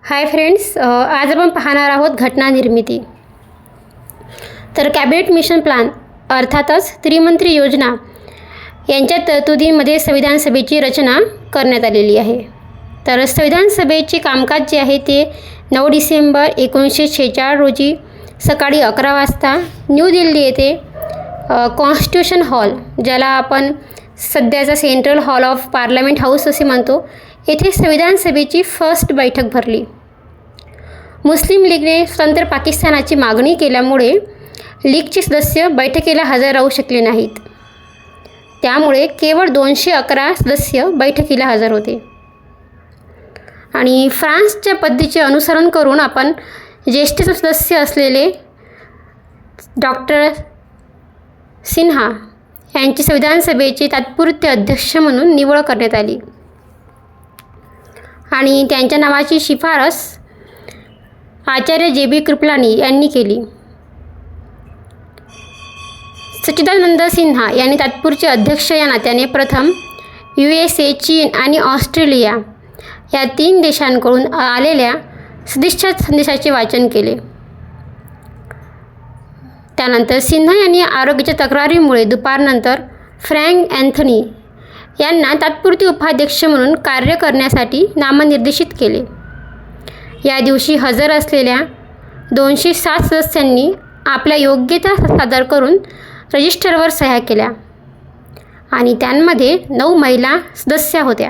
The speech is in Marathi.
हाय फ्रेंड्स, आज आपण पाहणार आहोत घटना निर्मिती. तर कॅबिनेट मिशन प्लॅन अर्थातच त्रिमंत्री योजना यांच्या तरतुदीमध्ये संविधान सभेची रचना करण्यात आलेली आहे. तर संविधान सभेचे कामकाज जे आहे ते 9 डिसेंबर 1946 रोजी सकाळी 11 वाजता न्यू दिल्ली येथे कॉन्स्टिट्यूशन हॉल, ज्याला आपण सध्याचा central hall of parliament house असे म्हणतो, येथे संविधान सभेची फर्स्ट बैठक भरली. मुस्लिम लीगने स्वतंत्र पाकिस्तानाची मागणी केल्यामुळे लीगचे सदस्य बैठकीला हजर राहू शकले नाहीत. त्यामुळे केवळ 211 सदस्य बैठकीला हजर होते. आणि फ्रान्सच्या पद्धतीचे अनुसरण करून आपण ज्येष्ठ सदस्य असलेले डॉक्टर सिन्हा यांची संविधान सभेचे तात्पुरते अध्यक्ष म्हणून निवड करण्यात आली आणि त्यांच्या नावाची शिफारस आचार्य JB कृपलानी यांनी केली. सच्चिदानंद सिन्हा यांनी तात्पुरते अध्यक्ष या नात्याने प्रथम USA, चीन आणि ऑस्ट्रेलिया या 3 देशांकडून आलेल्या सदिच्छा संदेशाचे वाचन केले. त्यानंतर सिन्हा यांनी आरोग्याच्या तक्रारीमुळे दुपारनंतर फ्रँक अँथनी यांना तात्पुरते उपाध्यक्ष म्हणून कार्य करण्यासाठी नामनिर्देशित केले. या दिवशी हजर असलेल्या 207 सदस्यांनी आपल्या योग्यता सादर करून रजिस्टरवर सह्या केल्या आणि त्यांमध्ये 9 महिला सदस्य होत्या.